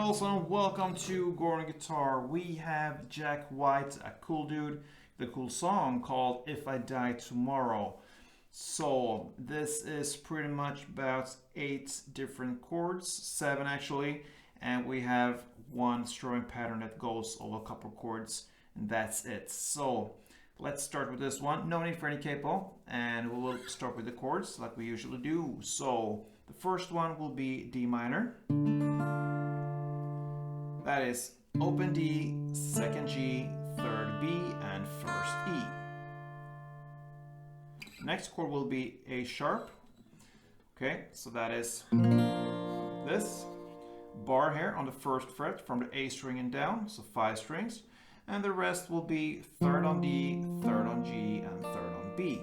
also, and welcome to Gordon Guitar. We have Jack White, a cool dude, the cool song called If I Die Tomorrow. So this is pretty much about 8 different chords, 7 actually, and we have one strumming pattern that goes over a couple chords, and that's it. So let's start with this one. No need for any capo, and we will start with the chords like we usually do. So the first one will be D minor. That is open D, second G, third B, and first E. Next chord will be A sharp. Okay, so that is this bar here on the first fret from the A string and down, so 5 strings. And the rest will be third on D, third on G, and third on B.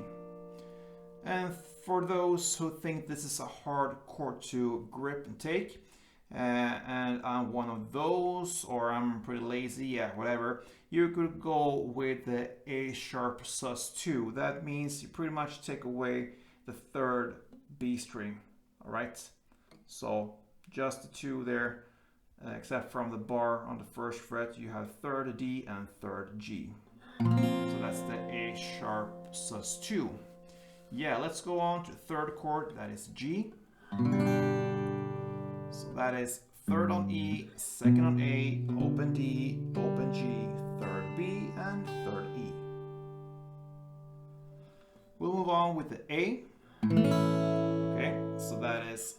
And for those who think this is a hard chord to grip and take, and I'm one of those, or I'm pretty lazy, yeah, whatever, you could go with the A sharp sus2. That means you pretty much take away the third B string, all right? So just the 2 there, except from the bar on the first fret, you have third D and third G. So that's the A sharp sus2. Yeah, let's go on to third chord, that is G. So that is third on E, second on A, open D, open G, third B, and third E. We'll move on with the A. Okay, so that is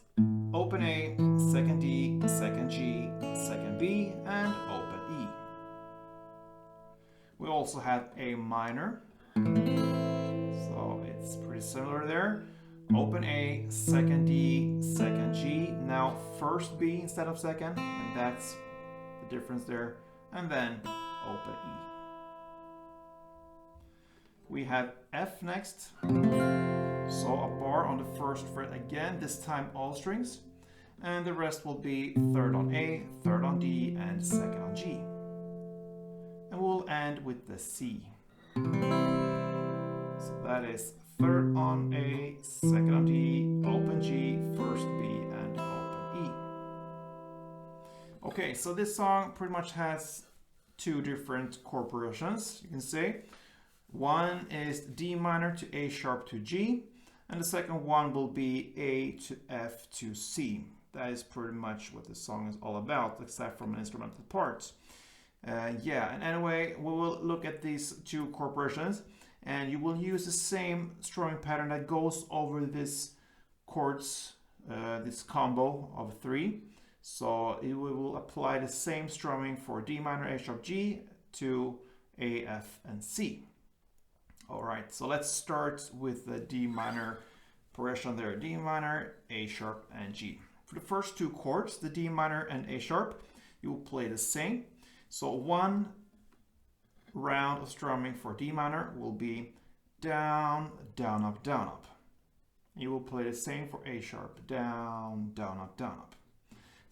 open A, second D, second G, second B, and open E. We also have A minor. So it's pretty similar there. Open A, second D, second G, now first B instead of second, and that's the difference there, and then open E. We have F next, so a bar on the first fret again, this time all strings, and the rest will be third on A, third on D, and second on G. And we'll end with the C. So that is third on A, second on D, open G, first B, and open E. Okay, so this song pretty much has 2 different chord progressions, you can say. One is D minor to A sharp to G, and the second one will be A to F to C. That is pretty much what the song is all about, except from an instrumental part. Yeah, and anyway, we will look at these 2 chord progressions. And you will use the same strumming pattern that goes over this chords, this combo of 3. So we will apply the same strumming for D minor, A sharp, G to A, F, and C. All right, so let's start with the D minor progression there. D minor, A sharp, and G. For the first 2 chords, the D minor and A sharp, you will play the same. So one round of strumming for D minor will be down, down, up, down, up. You will play the same for A sharp, down, down, up, down, up.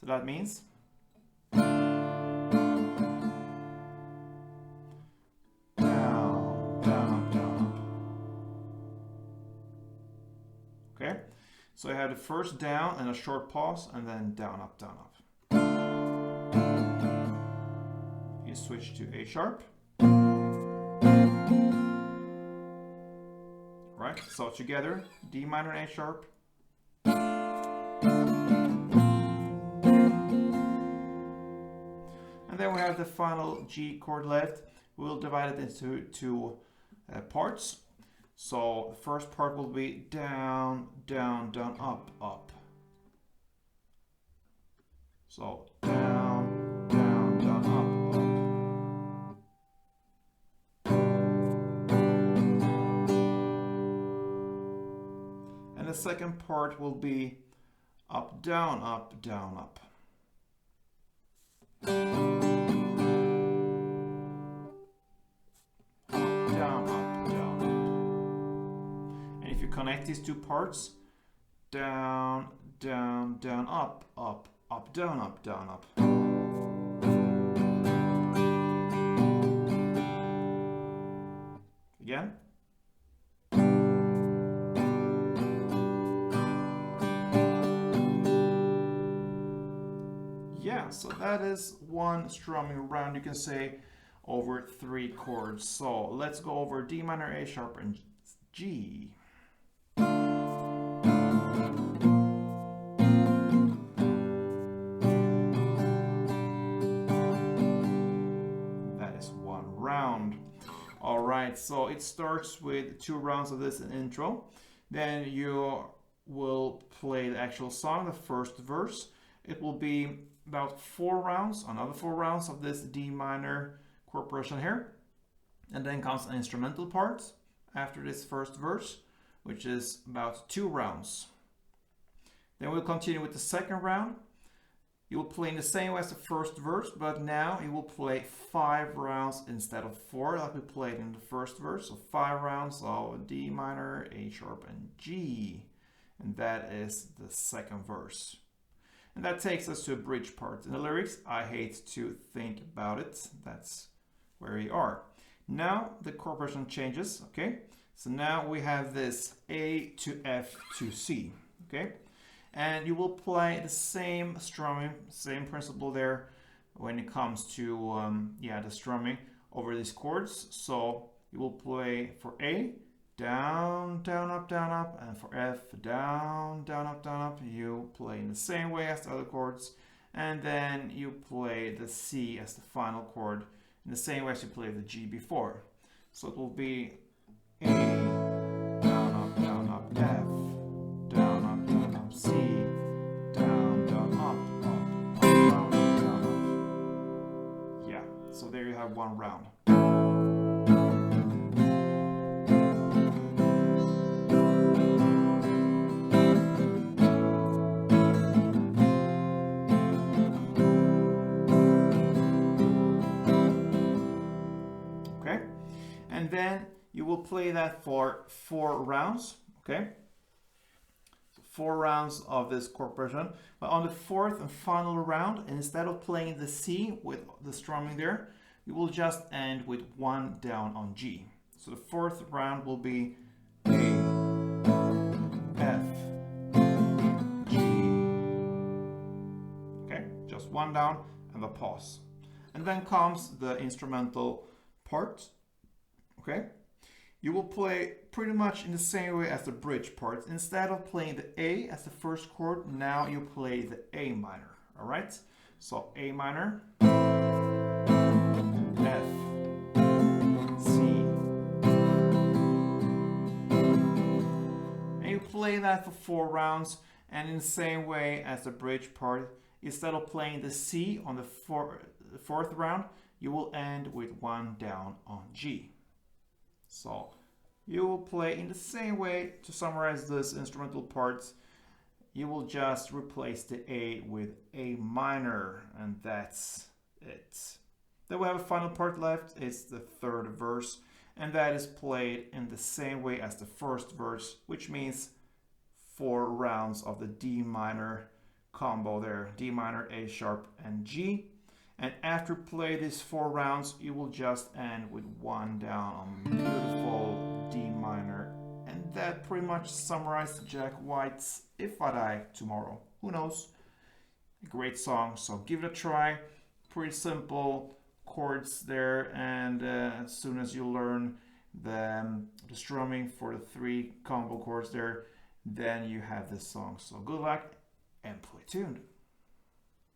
So that means down, down, up, down, up. Okay, so I have the first down and a short pause, and then down, up, down, up. You switch to A sharp. Right, so together, D minor and A sharp. And then we have the final G chord left. We'll divide it into 2 parts. So the first part will be down, down, down, up, up. So down, down, down, up, up. And the second part will be up, down, up, down, up. Up, down, up, down, up. And if you connect these 2 parts, down, down, down, up, up, up, down, up, down, up. Again. So that is one strumming round, you can say, over 3 chords. So let's go over D minor, A sharp, and G. That is one round. All right, so it starts with 2 rounds of this intro. Then you will play the actual song, the first verse. It will be about 4 rounds, another 4 rounds of this D minor chord progression here. And then comes an instrumental part after this first verse, which is about 2 rounds. Then we'll continue with the second round. You will play in the same way as the first verse, but now you will play 5 rounds instead of 4 like we played in the first verse. So 5 rounds of D minor, A sharp, and G. And that is the second verse. And that takes us to a bridge part. In the lyrics, I hate to think about it. That's where we are. Now the chord progression changes, okay? So now we have this A to F to C, okay? And you will play the same strumming, same principle there when it comes to the strumming over these chords. So you will play for A, down, down, up, and for F, down, down, up. You play in the same way as the other chords, and then you play the C as the final chord in the same way as you played the G before. So it will be A, down, up, F, down, up, C, down, up, down, up. Yeah, so there you have one round. Okay, and then you will play that for 4 rounds, okay? 4 rounds of this chord progression. But on the 4th and final round, instead of playing the C with the strumming there, you will just end with 1 down on G. So the 4th round will be A, F, G. Okay, just 1 down and a pause. And then comes the instrumental part, okay? You will play pretty much in the same way as the bridge part. Instead of playing the A as the first chord, now you play the A minor, all right? So A minor, F, C. And you play that for 4 rounds, and in the same way as the bridge part, instead of playing the C on the 4th round, you will end with 1 down on G. So you will play in the same way. To summarize this instrumental parts, you will just replace the A with A minor, and that's it. Then we have a final part left. It's the 3rd verse, and that is played in the same way as the first verse, which means 4 rounds of the D minor combo there. D minor, A sharp, and G. And after play these 4 rounds, you will just end with 1 down on beautiful D minor. And that pretty much summarized Jack White's If I Die Tomorrow. Who knows? A great song, so give it a try. Pretty simple chords there, and as soon as you learn the strumming for the 3 combo chords there, then you have this song. So good luck and play tuned.